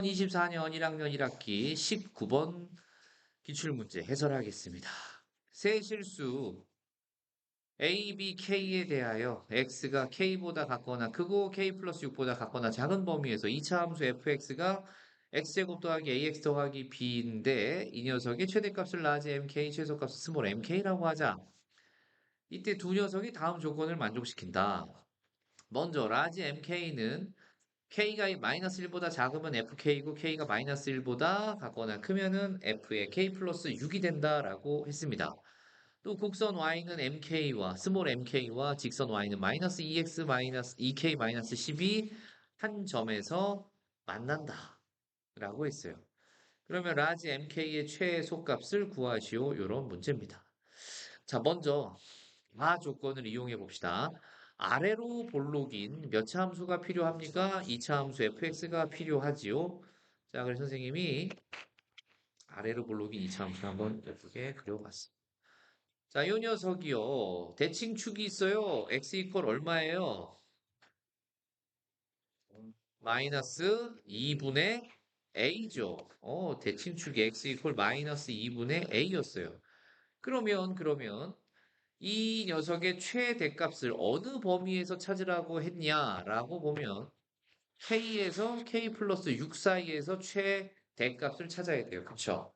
2024년 1학년 1학기 19번 기출문제 해설하겠습니다. 세실수 A, B, K에 대하여 X가 K보다 같거나 크고 K 플러스 6보다 같거나 작은 범위에서 2차 함수 fx가 x제곱 더하기 ax 더하기 b인데 이 녀석의 최대값을 라지 mk, 최소값을 스몰 mk라고 하자. 이때 두 녀석이 다음 조건을 만족시킨다. 먼저 라지 mk는 K가 마이너스 1보다 작으면 FK이고 K가 마이너스 1보다 같거나 크면은 F의 K 플러스 6이 된다라고 했습니다. 또 곡선 Y는 MK와 스몰 MK와 직선 Y는 마이너스 2X 마이너스 2K 마이너스 10이 한 점에서 만난다 라고 했어요. 그러면 라지 MK의 최소값을 구하시오. 이런 문제입니다. 자, 먼저 조건을 이용해 봅시다. 아래로 볼록인 몇 차 함수가 필요합니까? 2차 함수 fx가 필요하지요. 자, 그래서 선생님이 아래로 볼록인 2차 함수 한번 예쁘게 그려봤습니다. 자, 요 녀석이요. 대칭축이 있어요. x 이퀄 얼마예요? 마이너스 2분의 a죠. 대칭축이 x 이퀄 마이너스 2분의 a였어요. 그러면 이 녀석의 최대값을 어느 범위에서 찾으라고 했냐라고 보면 K에서 K 플러스 6 사이에서 최대값을 찾아야 돼요. 그쵸?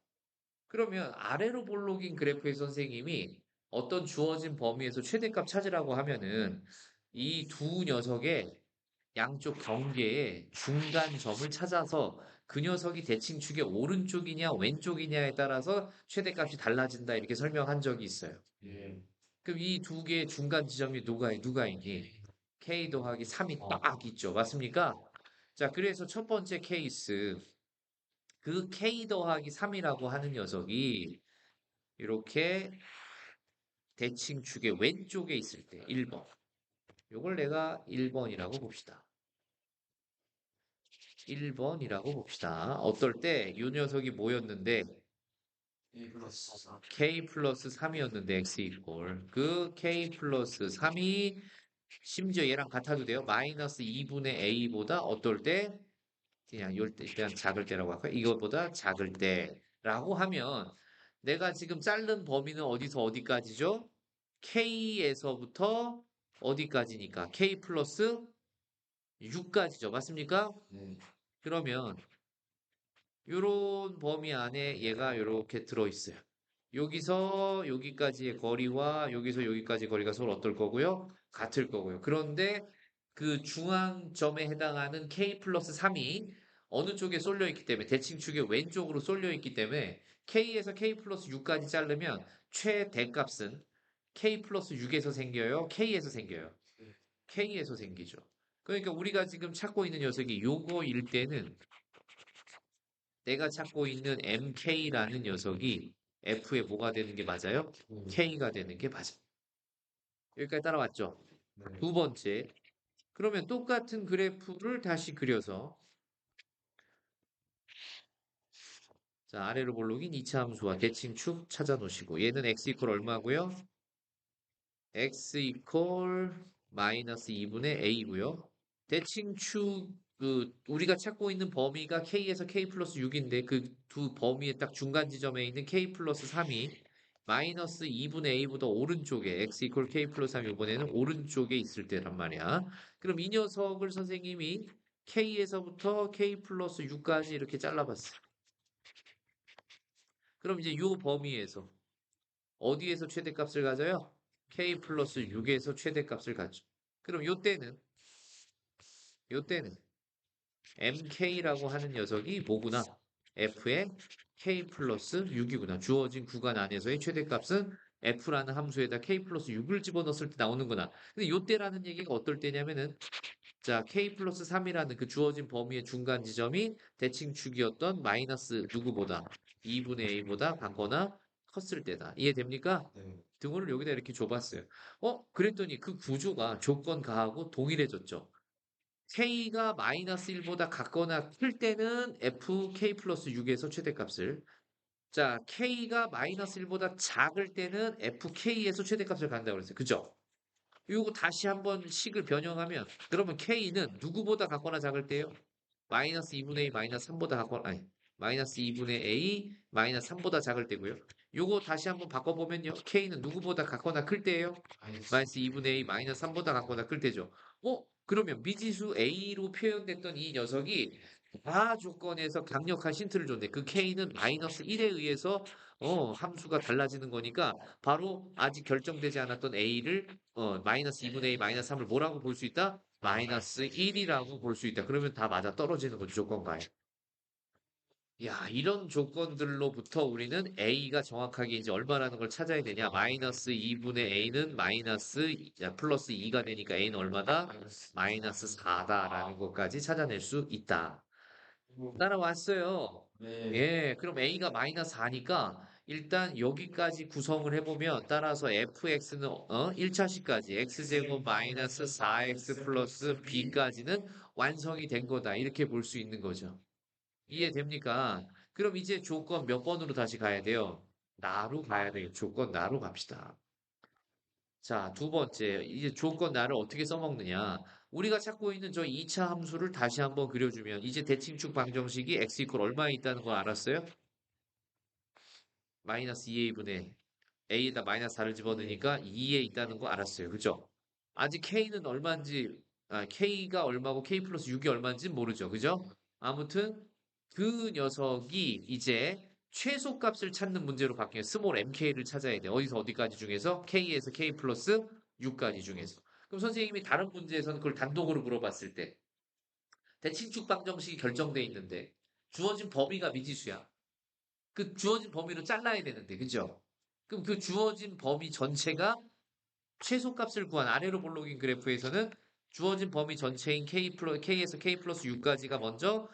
그러면 아래로 볼록인 그래프의 선생님이 어떤 주어진 범위에서 최대값 찾으라고 하면은 이 두 녀석의 양쪽 경계의 중간점을 찾아서 그 녀석이 대칭축의 오른쪽이냐 왼쪽이냐에 따라서 최대값이 달라진다 이렇게 설명한 적이 있어요. 그럼 이 두 개의 중간 지점이 누가 있니? K 더하기 3이 딱 있죠. 맞습니까? 자, 그래서 첫 번째 케이스, 그 K 더하기 3이라고 하는 녀석이 이렇게 대칭축의 왼쪽에 있을 때 1번. 요걸 내가 1번이라고 봅시다. 1번이라고 봅시다. 어떨 때 이 녀석이 뭐였는데 K 플러스 3이었는데 X 이꼴 그 K 플러스 3이 심지어 얘랑 같아도 돼요. 마이너스 2분의 A보다 어떨 때 그냥 요 때, 그냥 작을 때라고 할까요? 이것보다 작을 때라고 하면 내가 지금 자른 범위는 어디서 어디까지죠? K에서부터 어디까지니까? K 플러스 6까지죠. 맞습니까? 그러면 요런 범위 안에 얘가 요렇게 들어있어요. 여기서 여기까지의 거리와 여기서 여기까지 거리가 서로 어떨 거고요? 같을 거고요. 그런데 그 중앙점에 해당하는 K 플러스 3이 어느 쪽에 쏠려 있기 때문에 대칭축의 왼쪽으로 쏠려 있기 때문에 K에서 K 플러스 6까지 자르면 최대값은 K 플러스 6에서 생겨요? K에서 생겨요? K에서 생기죠. 그러니까 우리가 지금 찾고 있는 녀석이 요거일 때는 내가 찾고 있는 MK라는 녀석이 F에 뭐가 되는 게 맞아요? K가 되는 게 맞아요. 여기까지 따라왔죠? 두 번째. 그러면 똑같은 그래프를 다시 그려서 자, 아래로 볼록인 2차 함수와 대칭축 찾아 놓으시고 얘는 x 이퀄 얼마고요? x 이퀄 마이너스 2분의 a고요. 대칭축 우리가 찾고 있는 범위가 k에서 k 플러스 6인데 그 두 범위의 딱 중간 지점에 있는 k 플러스 3이 마이너스 2분의 a보다 오른쪽에 x 이퀄 k 플러스 3 이번에는 오른쪽에 있을 때란 말이야. 그럼 이 녀석을 선생님이 k에서부터 k 플러스 6까지 이렇게 잘라봤어. 그럼 이제 요 범위에서 어디에서 최대값을 가져요? k 플러스 6에서 최대값을 가져. 그럼 요때는 mk라고 하는 녀석이 뭐구나? f의 k 플러스 6이구나. 주어진 구간 안에서의 최대값은 f라는 함수에다 k 플러스 6을 집어넣었을 때 나오는구나. 근데 요때라는 얘기가 어떨 때냐면은 자, k 플러스 3이라는 그 주어진 범위의 중간 지점이 대칭축이었던 마이너스 누구보다 2분의 a보다 같거나 컸을 때다. 이해됩니까? 등호를 여기다 이렇게 줘봤어요. 그랬더니 그 구조가 조건 가하고 동일해졌죠. k가 마이너스 1보다 같거나 클 때는 fk 플러스 6에서 최대값을 자, k가 마이너스 1보다 작을 때는 fk에서 최대값을 간다고 그랬어요. 그죠? 이거 다시 한번 식을 변형하면 그러면 k는 누구보다 같거나 작을 때요? 마이너스 2분의 A 마이너스 3보다 작거나, 아니, 마이너스 2분의 A 마이너스 3보다 작을 때고요. 요거 다시 한번 바꿔보면요. K는 누구보다 같거나 클 때예요. 마이너스 2분의 A 마이너스 3보다 같거나 클 때죠. 그러면 미지수 A로 표현됐던 이 녀석이 다 조건에서 강력한 힌트를 줬네. 그 K는 마이너스 1에 의해서 함수가 달라지는 거니까 바로 아직 결정되지 않았던 A를 마이너스 2분의 A 마이너스 3을 뭐라고 볼 수 있다? 마이너스 1이라고 볼 수 있다. 그러면 다 맞아 떨어지는 거죠, 조건가에. 야, 이런 조건들로부터 우리는 A가 정확하게 이제 얼마라는 걸 찾아야 되냐? 마이너스 2분의 A는 플러스 2가 되니까 A는 얼마다? 마이너스 4다라는 것까지 찾아낼 수 있다. 따라왔어요. 네. 예, 그럼 A가 마이너스 4니까 일단 여기까지 구성을 해보면 따라서 fx는 1차식까지 x제곱 마이너스 4x 플러스 b까지는 완성이 된 거다. 이렇게 볼 수 있는 거죠. 이해됩니까? 그럼 이제 조건 몇 번으로 다시 가야 돼요? 나로 가야 돼요. 조건 나로 갑시다. 자, 두 번째, 이제 조건 나를 어떻게 써먹느냐? 우리가 찾고 있는 저 2차 함수를 다시 한번 그려주면 이제 대칭축 방정식이 x 이퀄 얼마에 있다는 거 알았어요? 마이너스 2a분의 a에다 마이너스 4를 집어넣으니까 2에 있다는 거 알았어요. 그죠? 아직 k는 얼마인지, k가 얼마고 k 플러스 6이 얼마인지 모르죠. 그죠? 아무튼 그 녀석이 이제 최소값을 찾는 문제로 바뀌어요. 스몰 mk를 찾아야 돼. 어디서 어디까지 중에서? k에서 k 플러스 6까지 중에서. 그럼 선생님이 다른 문제에서는 그걸 단독으로 물어봤을 때 대칭축 방정식이 결정돼 있는데 주어진 범위가 미지수야. 그 주어진 범위로 잘라야 되는데, 그죠? 그럼 그 주어진 범위 전체가 최소값을 구한 아래로 볼록인 그래프에서는 주어진 범위 전체인 K에서 K 플러스 6까지가 먼저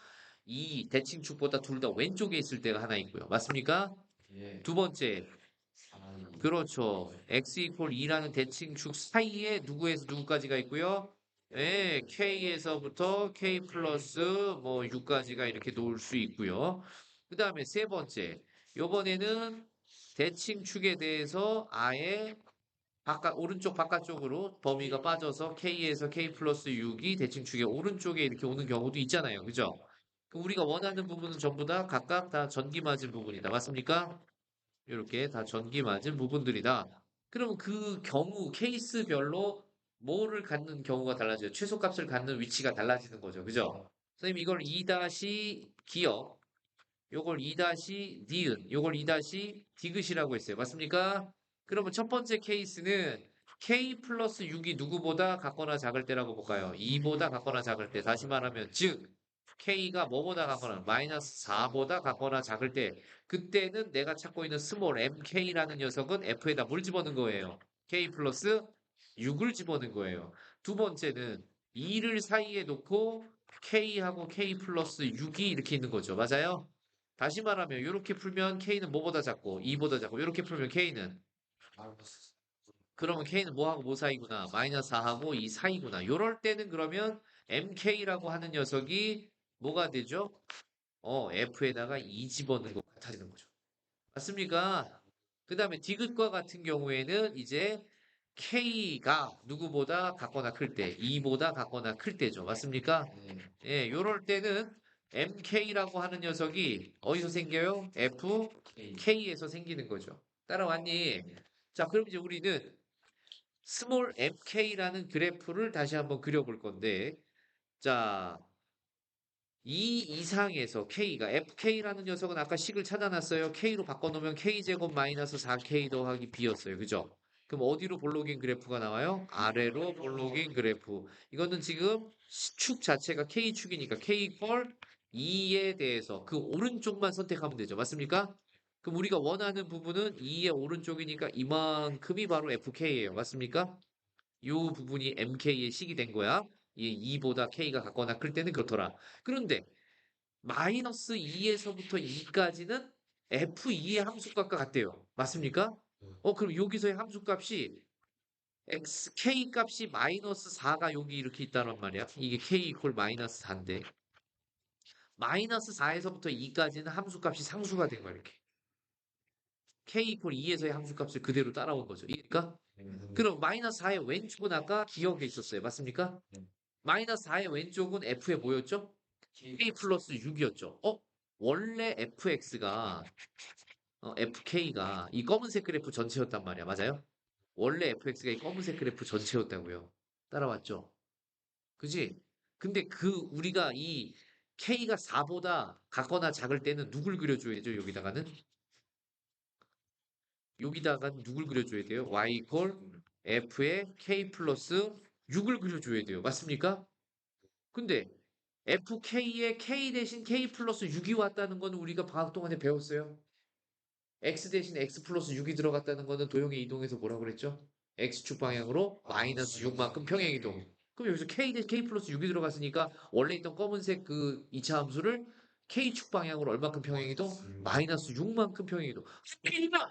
이 대칭축보다 둘 다 왼쪽에 있을 때가 하나 있고요. 맞습니까? 예. 두 번째, 4. 그렇죠. x 이퀄 2라는 대칭축 사이에 누구에서 누구까지가 있고요. 예, K에서부터 K 플러스 뭐 6까지가 이렇게 놓을 수 있고요. 그 다음에 세 번째, 요번에는 대칭축에 대해서 아예 오른쪽 바깥쪽으로 범위가 빠져서 K에서 K 플러스 6이 대칭축의 오른쪽에 이렇게 오는 경우도 있잖아요. 그죠? 그럼 우리가 원하는 부분은 전부 다 각각 다 전기 맞은 부분이다. 맞습니까? 이렇게 다 전기 맞은 부분들이다. 그럼 그 경우, 케이스별로 뭐를 갖는 경우가 달라져요? 최소값을 갖는 위치가 달라지는 거죠. 그죠? 선생님, 이걸 2- 기억, 요걸 2- 요걸 2- 디귿이라고 했어요. 맞습니까? 그러면 첫 번째 케이스는 K 플러스 6이 누구보다 같거나 작을 때라고 볼까요? 2보다 같거나 작을 때. 다시 말하면, 즉, K가 뭐보다 같거나, 마이너스 4보다 같거나 작을 때, 그때는 내가 찾고 있는 스몰 mk라는 녀석은 F에다 뭘 집어넣은 거예요? K 플러스 6을 집어넣은 거예요. 두 번째는 2를 사이에 놓고 K하고 K 플러스 6이 이렇게 있는 거죠. 맞아요? 다시 말하면 이렇게 풀면 K는 뭐보다 작고 2보다 작고 이렇게 풀면 K는 그러면 K는 뭐하고 뭐 사이구나 마이너스 4하고 2 사이구나 요럴 때는 그러면 MK라고 하는 녀석이 뭐가 되죠? F에다가 2 집어넣은 것 같아지는 거죠. 맞습니까? 그 다음에 디귿과 같은 경우에는 이제 K가 누구보다 같거나 클 때, 2보다 같거나 클 때죠. 맞습니까? 네. 예, 요럴 때는 MK라고 하는 녀석이 어디서 생겨요? K. FK에서 생기는 거죠. 따라왔니? 자, 그럼 이제 우리는 스몰 mk라는 그래프를 다시 한번 그려볼 건데, 자, 이 이상에서 K가 FK라는 녀석은 아까 식을 찾아놨어요. K로 바꿔놓으면 K제곱 마이너스 4K 더하기 B였어요. 그죠? 그럼 어디로 볼록인 그래프가 나와요? 아래로 볼록인 그래프. 이거는 지금 축 자체가 K축이니까 K 이퀄 2에 대해서 그 오른쪽만 선택하면 되죠. 맞습니까? 그럼 우리가 원하는 부분은 2의 오른쪽이니까 이만큼이 바로 FK예요. 맞습니까? 이 부분이 MK의 식이 된 거야. 이 2보다 K가 같거나 클 때는 그렇더라. 그런데 마이너스 2에서부터 2까지는 F2의 함수값과 같대요. 맞습니까? 그럼 여기서의 함수값이 K 값이 마이너스 4가 여기 이렇게 있다는 말이야. 이게 K 이퀄 마이너스 4인데 마이너스 4에서부터 2까지는 함수값이 상수가 된 거야, 이렇게. K 이퀄 2에서의 함수값을 그대로 따라온 거죠. 그러니까 그럼 마이너스 4의 왼쪽은 아까 기억에 있었어요. 맞습니까? 마이너스 4의 왼쪽은 F에 뭐였죠? K 플러스 6이었죠. 원래 fx가 fk가 이 검은색 그래프 전체였단 말이야. 맞아요? 원래 fx가 이 검은색 그래프 전체였다고요. 따라왔죠? 그지? 근데 우리가 이 k가 4보다 같거나 작을 때는 누굴 그려줘야죠? 여기다가 누굴 그려줘야 돼요? y 이퀄 f의 k 플러스 6을 그려줘야 돼요. 맞습니까? 근데 fk에 k 대신 k 플러스 6이 왔다는 거는 우리가 방학 동안에 배웠어요. x 대신 x 플러스 6이 들어갔다는 거는 도형의 이동에서 뭐라고 그랬죠? x축 방향으로 마이너스 6만큼 평행 이동. 그럼 여기서 k 대신 k 플러스 6이 들어갔으니까 원래 있던 검은색 그 2차 함수를 k축 방향으로 얼마큼 평행 이동? 마이너스 6만큼 평행 이동. 하필이면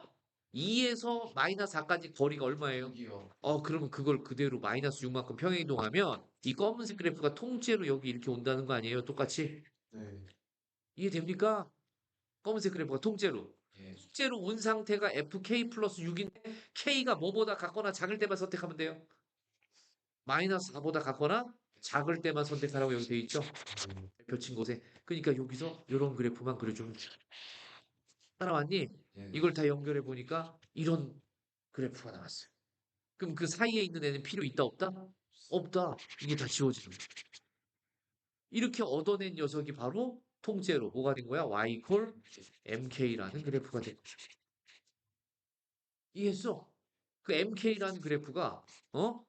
2에서 마이너스 4까지 거리가 얼마예요? 여기요. 그러면 그걸 그대로 마이너스 6만큼 평행 이동하면 이 검은색 그래프가 통째로 여기 이렇게 온다는 거 아니에요? 똑같이? 네. 이해됩니까? 검은색 그래프가 통째로. 예. 통째로 온 상태가 fk 플러스 6인데 k가 뭐보다 같거나 작을 때만 선택하면 돼요. 마이너스 4보다 같거나 작을 때만 선택하라고 여기 돼 있죠. 펼친 곳에. 그러니까 여기서 이런 그래프만 그려주면 돼. 따라왔니? 예. 이걸 다 연결해 보니까 이런 그래프가 나왔어요. 그럼 그 사이에 있는 애는 필요 있다 없다? 없다. 이게 다 지워지는 거야. 이렇게 얻어낸 녀석이 바로 통째로 뭐가 된 거야? y 이퀄 mk라는 그래프가 된 거죠. 이해했어? 그 MK라는 그래프가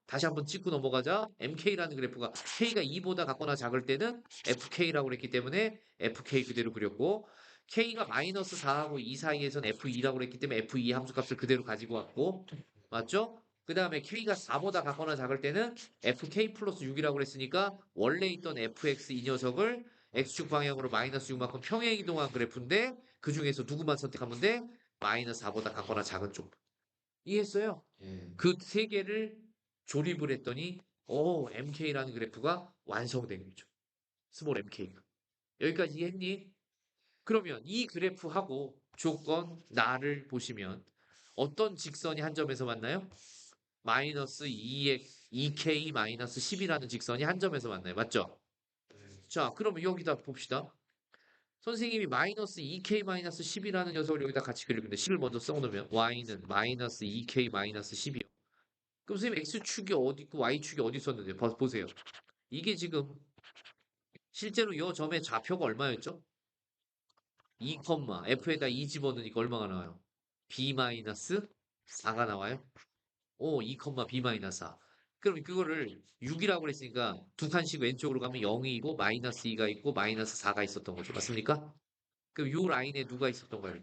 다시 한번 찍고 넘어가자. MK라는 그래프가 K가 2보다 같거나 작을 때는 FK라고 그랬기 때문에 FK 그대로 그렸고 K가 마이너스 4하고 2 사이에선 F2라고 그랬기 때문에 F2 함수값을 그대로 가지고 왔고 맞죠? 그 다음에 K가 4보다 같거나 작을 때는 FK 플러스 6이라고 그랬으니까 원래 있던 FX 이 녀석을 X축 방향으로 마이너스 6만큼 평행 이동한 그래프인데 그 중에서 누구만 선택하면 돼? 마이너스 4보다 같거나 작은 쪽. 이해했어요? 예. 그 세 개를 조립을 했더니 MK라는 그래프가 완성된 거죠. 스몰 MK가. 여기까지 이해했니? 그러면 이 그래프하고 조건 나를 보시면 어떤 직선이 한 점에서 만나요? 마이너스 2k 마이너스 10이라는 직선이 한 점에서 만나요. 맞죠? 자, 그러면 여기다 봅시다. 선생님이 마이너스 2k 마이너스 10이라는 녀석을 여기다 같이 그릴 건데 10을 먼저 써놓으면 y는 마이너스 2k 마이너스 10이요. 그럼 선생님 X축이 어디 있고 Y축이 어디 있었는데 보세요. 이게 지금 실제로 이 점의 좌표가 얼마였죠? 2, F에다 2 집어넣으니까 얼마가 나와요? B-4가 나와요? 2, B-4. 그럼 그거를 6이라고 그랬으니까 두 칸씩 왼쪽으로 가면 0이고 마이너스 2가 있고 마이너스 4가 있었던 거죠. 맞습니까? 그럼 요 라인에 누가 있었던 거예요?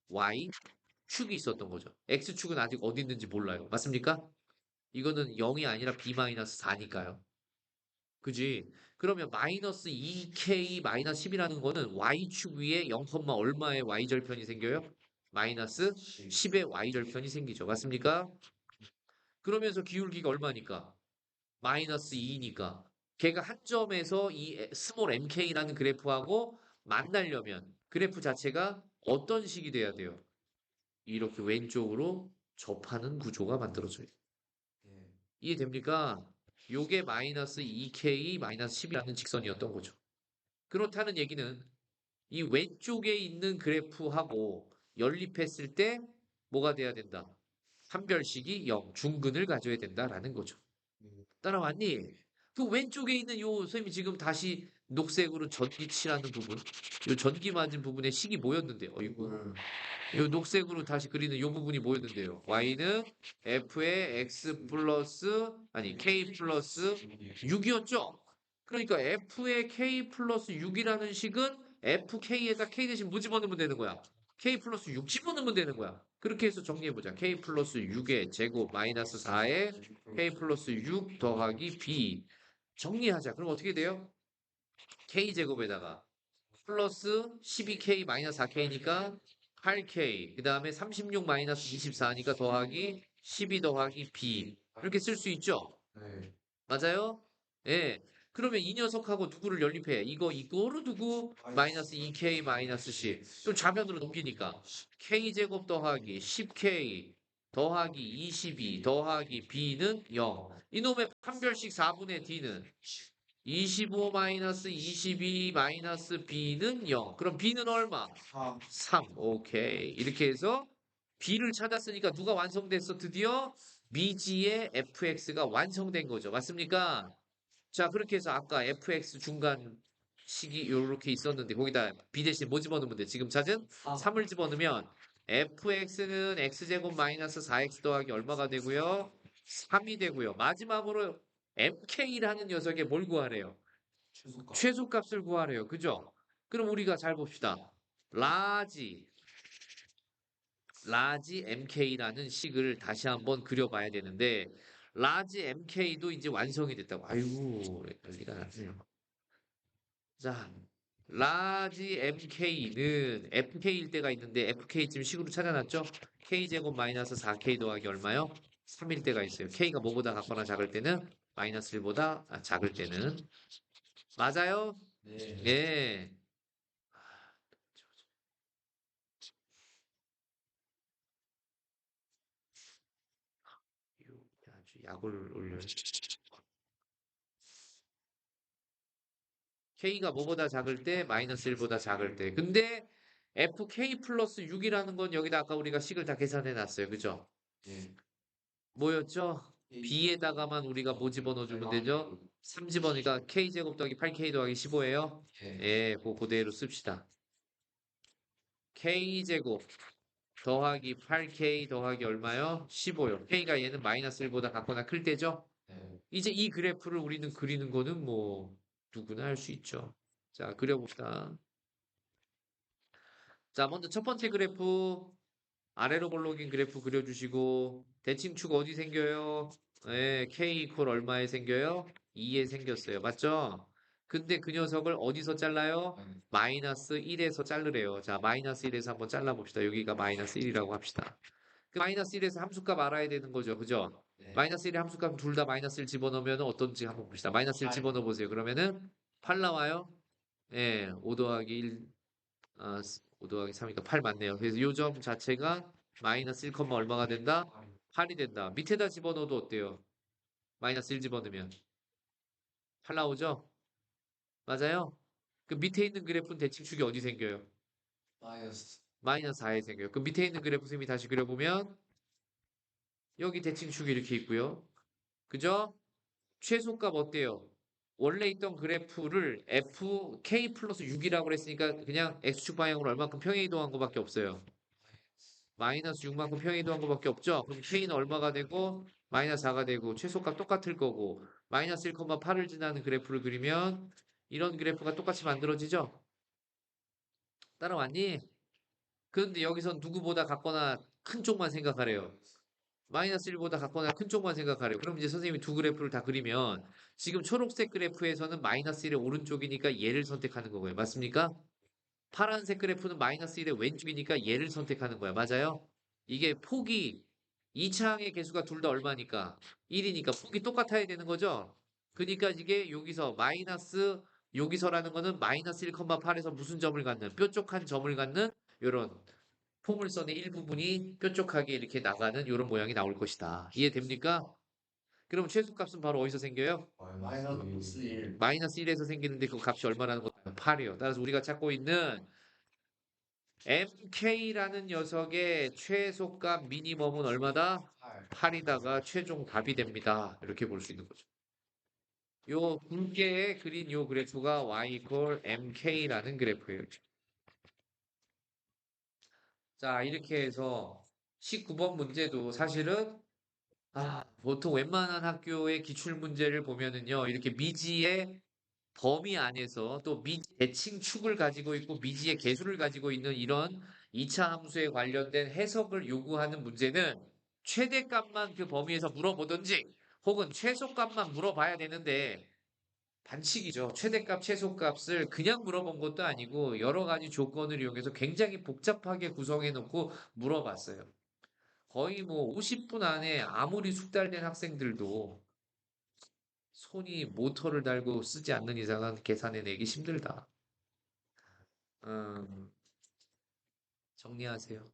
Y축이 있었던 거죠. X축은 아직 어디 있는지 몰라요. 맞습니까? 이거는 0이 아니라 B-4니까요. 그지? 그러면 마이너스 2k 마이너스 10이라는 거는 y축 위에 0, 얼마의 y절편이 생겨요? 마이너스 10의 y절편이 생기죠. 맞습니까? 그러면서 기울기가 얼마니까? 마이너스 2니까. 걔가 한 점에서 이 스몰 mk라는 그래프하고 만나려면 그래프 자체가 어떤 식이 돼야 돼요? 이렇게 왼쪽으로 접하는 구조가 만들어져요. 예. 이해됩니까? 요게 마이너스 2k 마이너스 10이라는 직선이었던 거죠. 그렇다는 얘기는 이 왼쪽에 있는 그래프하고 연립했을 때 뭐가 돼야 된다? 판별식이 0, 중근을 가져야 된다라는 거죠. 따라왔니? 그 왼쪽에 있는 요 선생님이 지금 다시 녹색으로 전기 칠하는 부분, 요 전기 맞은 부분의 식이 뭐였는데요? 어이구. 요 녹색으로 다시 그리는 요 부분이 뭐였는데요? y는 f의 x 플러스 아니 k 플러스 6이었죠? 그러니까 f의 k 플러스 6이라는 식은 fk에다 k 대신 뭐 집어넣으면 되는 거야? k 플러스 6 집어넣으면 되는 거야. 그렇게 해서 정리해보자. k 플러스 6의 제곱 마이너스 4의 k 플러스 6 더하기 b 정리하자. 그럼 어떻게 돼요? k 제곱에다가 플러스 12k 마이너스 4k니까 8k 그 다음에 36 마이너스 24니까 더하기 12 더하기 b 이렇게 쓸 수 있죠? 네. 맞아요? 예. 그러면 이 녀석하고 누구를 연립해? 이거로 두고 마이너스 2k 마이너스 10. 그럼 좌변으로 넘기니까 k제곱 더하기 10k 더하기 22 더하기 b는 0. 이놈의 판별식 4분의 d는 25 마이너스 22 마이너스 b는 0. 그럼 b는 얼마? 3. 3. 오케이. 이렇게 해서 b를 찾았으니까 누가 완성됐어? 드디어 미지의 fx가 완성된 거죠. 맞습니까? 자, 그렇게 해서 아까 fx 중간 식이 이렇게 있었는데 거기다 b 대신 뭐 집어넣으면 돼? 지금 찾은 3을 집어넣으면 fx는 x제곱 마이너스 4x 더하기 얼마가 되고요? 3이 되고요. 마지막으로 mk라는 녀석의 뭘 구하래요? 최소값. 최소값을 구하래요. 그죠? 그럼 우리가 잘 봅시다. 라지 mk라는 식을 다시 한번 그려봐야 되는데 라지 mk도 이제 완성이 됐다고. 아이고 난리가 났네요. 자, 라지 mk는 fk일 때가 있는데 fk 지금 식으로 찾아놨죠? k제곱 마이너스 4k 더하기 얼마요? 3일 때가 있어요. k가 뭐보다 같거나 작을 때는 마이너스 1보다 작을 때는 맞아요? 네. 예. 아주 약을 올려요. K가 뭐보다 작을 때 마이너스 1보다 작을 때. 근데 FK 플러스 6이라는 건 여기다 아까 우리가 식을 다 계산해 놨어요. 그죠? 예. 뭐였죠? B에다가만 우리가 뭐 집어넣어주면 되죠? 3 집어넣으니까 K제곱 더하기 8K 더하기 15예요. 예. 예, 그대로 씁시다. K제곱 더하기 8K 더하기 얼마요? 15요. K가 얘는 마이너스 1보다 같거나 클 때죠? 네. 이제 이 그래프를 우리는 그리는 거는 뭐 누구나 할 수 있죠. 자, 그려봅시다. 자, 먼저 첫 번째 그래프 아래로 볼록인 그래프 그려주시고 대칭축 어디 생겨요? 네, K 이퀄 얼마에 생겨요? 2에 생겼어요. 맞죠? 근데 그 녀석을 어디서 잘라요? 마이너스 1에서 자르래요. 자, 마이너스 1에서 한번 잘라봅시다. 여기가 마이너스 1이라고 합시다. 그 마이너스 1에서 함수값 알아야 되는 거죠. 그죠? 네. 마이너스 1의 함수값 둘 다 마이너스 1 집어넣으면 어떤지 한번 봅시다. 마이너스 1 팔. 집어넣어 보세요. 그러면은 8 나와요. 예, 5 더하기 1, 5 더하기 3이니까 8 맞네요. 그래서 요 점 자체가 마이너스 1, 얼마가 된다? 8이 된다. 밑에다 집어넣어도 어때요? 마이너스 1 집어넣으면 8 나오죠? 맞아요? 그 밑에 있는 그래프는 대칭축이 어디 생겨요? 마이너스. 마이너스 4에 생겨요. 그 밑에 있는 그래프 쌤이 다시 그려보면 여기 대칭축이 이렇게 있고요. 그죠? 최소값 어때요? 원래 있던 그래프를 fk 플러스 6이라고 그랬으니까 그냥 x축 방향으로 얼마큼 평행이동한 것밖에 없어요. 마이너스 6만큼 평행이동한 것밖에 없죠. 그럼 k는 얼마가 되고 마이너스 4가 되고 최소값 똑같을 거고 마이너스 1,8을 지나는 그래프를 그리면 이런 그래프가 똑같이 만들어지죠. 따라왔니? 그런데 여기선 누구보다 같거나 큰 쪽만 생각하래요. 마이너스 1보다 같거나 큰 쪽만 생각하래요. 그럼 이제 선생님이 두 그래프를 다 그리면 지금 초록색 그래프에서는 마이너스 1의 오른쪽이니까 얘를 선택하는 거고요. 맞습니까? 파란색 그래프는 마이너스 1의 왼쪽이니까 얘를 선택하는 거야. 맞아요? 이게 폭이 2차항의 개수가 둘 다 얼마니까? 1이니까 폭이 똑같아야 되는 거죠? 그러니까 이게 여기서 마이너스 여기서라는 거는 마이너스 1,8에서 무슨 점을 갖는 뾰족한 점을 갖는 이런 포물선의 일부분이 뾰족하게 이렇게 나가는 이런 모양이 나올 것이다. 이해됩니까? 그럼 최소값은 바로 어디서 생겨요? 마이너스 1. 마이너스 1에서 생기는데 그 값이 얼마라는 거예요? 8이에요. 따라서 우리가 찾고 있는 mk라는 녀석의 최소값 미니멈은 얼마다? 8. 8이다가 최종 답이 됩니다. 이렇게 볼 수 있는 거죠. 요 굵게 그린 요 그래프가 y equal mk라는 그래프예요. 자, 이렇게 해서 19번 문제도 사실은 보통 웬만한 학교의 기출 문제를 보면은요, 이렇게 미지의 범위 안에서 또 미지 대칭축을 가지고 있고 미지의 개수를 가지고 있는 이런 2차 함수에 관련된 해석을 요구하는 문제는 최대값만 그 범위에서 물어보든지 혹은 최소값만 물어봐야 되는데 반칙이죠. 최대값, 최소값을 그냥 물어본 것도 아니고 여러 가지 조건을 이용해서 굉장히 복잡하게 구성해 놓고 물어봤어요. 거의 뭐 50분 안에 아무리 숙달된 학생들도 손이 모터를 달고 쓰지 않는 이상은 계산해내기 힘들다. 정리하세요.